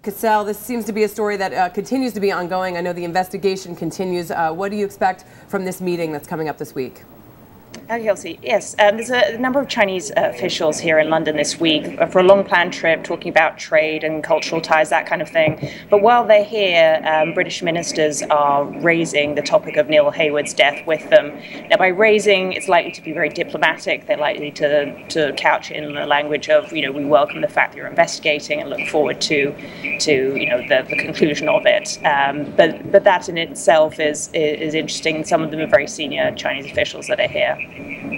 Cassell, this seems to be a story that continues to be ongoing. I know the investigation continues. What do you expect from this meeting that's coming up this week? Kelsey, yes, there's a number of Chinese officials here in London this week for a long-planned trip talking about trade and cultural ties, that kind of thing. But while they're here, British ministers are raising the topic of Neil Heywood's death with them. Now, by raising, it's likely to be very diplomatic. They're likely to couch it in the language of, we welcome the fact that you're investigating and look forward to the conclusion of it. But that in itself is interesting. Some of them are very senior Chinese officials that are here.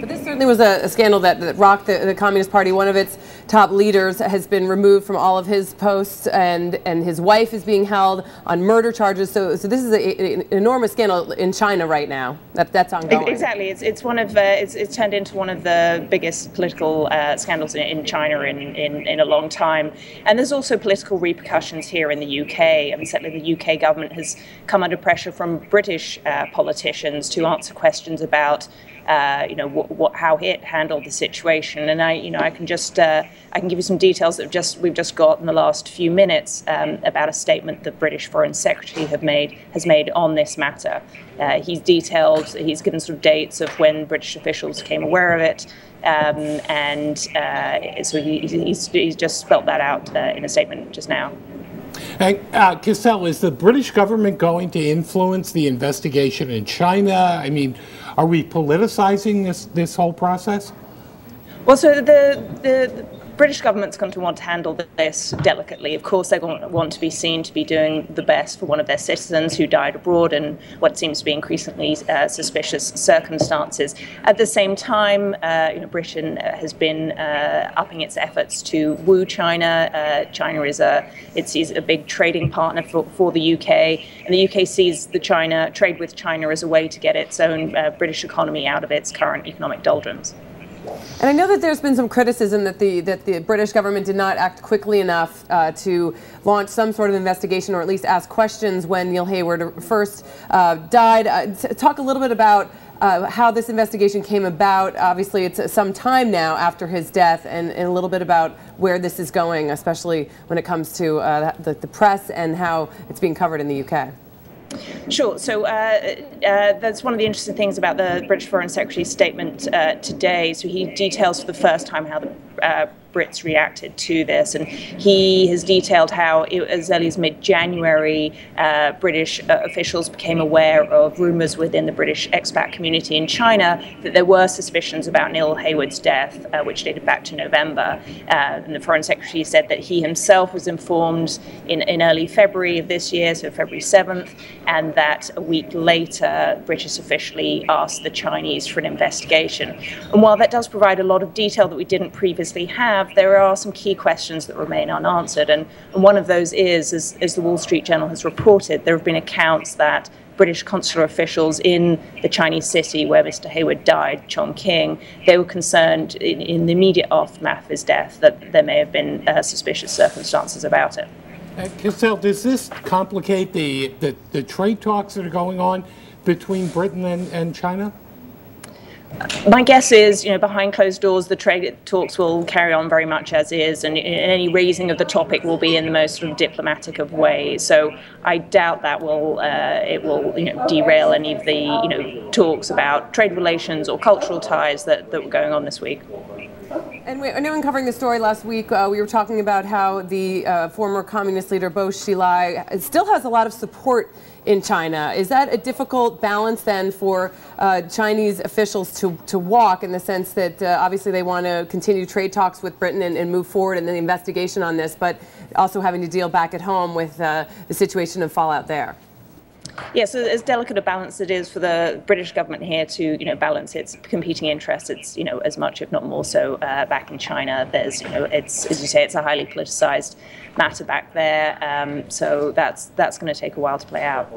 But this certainly was a scandal that rocked the Communist Party. One of its top leaders has been removed from all of his posts, and his wife is being held on murder charges. So this is an enormous scandal in China right now. That's ongoing. Exactly. It's one of it's turned into one of the biggest political scandals in China in a long time. And there's also political repercussions here in the UK. I mean, certainly the UK government has come under pressure from British politicians to answer questions about how it handled the situation, and I can give you some details that we've just got in the last few minutes about a statement the British Foreign Secretary has made on this matter. He's given sort of dates of when British officials became aware of it, so he's just spelt that out in a statement just now. And Cassell, is the British government going to influence the investigation in China? I mean, are we politicizing this whole process? Well, so the British government's going to want to handle this delicately. Of course, they want to be seen to be doing the best for one of their citizens who died abroad in what seems to be increasingly suspicious circumstances. At the same time, Britain has been upping its efforts to woo China. China is a big trading partner for the UK, and the UK sees the trade with China as a way to get its own British economy out of its current economic doldrums. And I know that there's been some criticism that the British government did not act quickly enough to launch some sort of investigation, or at least ask questions when Neil Heywood first died. Talk a little bit about how this investigation came about. Obviously, it's some time now after his death, and a little bit about where this is going, especially when it comes to the press and how it's being covered in the UK. Sure. So that's one of the interesting things about the British Foreign Secretary's statement today. So he details for the first time how the Brits reacted to this, and he has detailed how as early as mid-January British officials became aware of rumours within the British expat community in China that there were suspicions about Neil Heywood's death, which dated back to November. And the Foreign Secretary said that he himself was informed in early February of this year, so February 7th, and that a week later British officially asked the Chinese for an investigation. And while that does provide a lot of detail that we didn't previously have, there are some key questions that remain unanswered, and one of those is, as the Wall Street Journal has reported, there have been accounts that British consular officials in the Chinese city where Mr. Heywood died, Chongqing, they were concerned in the immediate aftermath of his death that there may have been suspicious circumstances about it. Cassell, does this complicate the trade talks that are going on between Britain and China? My guess is, behind closed doors, the trade talks will carry on very much as is, and any raising of the topic will be in the most sort of diplomatic of ways. So I doubt that it will derail any of the talks about trade relations or cultural ties that were going on this week. And I know in covering the story last week, we were talking about how the former communist leader Bo Xilai still has a lot of support in China. Is that a difficult balance then for Chinese officials to walk, in the sense that obviously they want to continue trade talks with Britain and move forward in the investigation on this, but also having to deal back at home with the situation of fallout there? Yes, so as delicate a balance it is for the British government here to, balance its competing interests. It's, as much, if not more so, back in China. There's, it's, as you say, it's a highly politicized matter back there. So that's going to take a while to play out.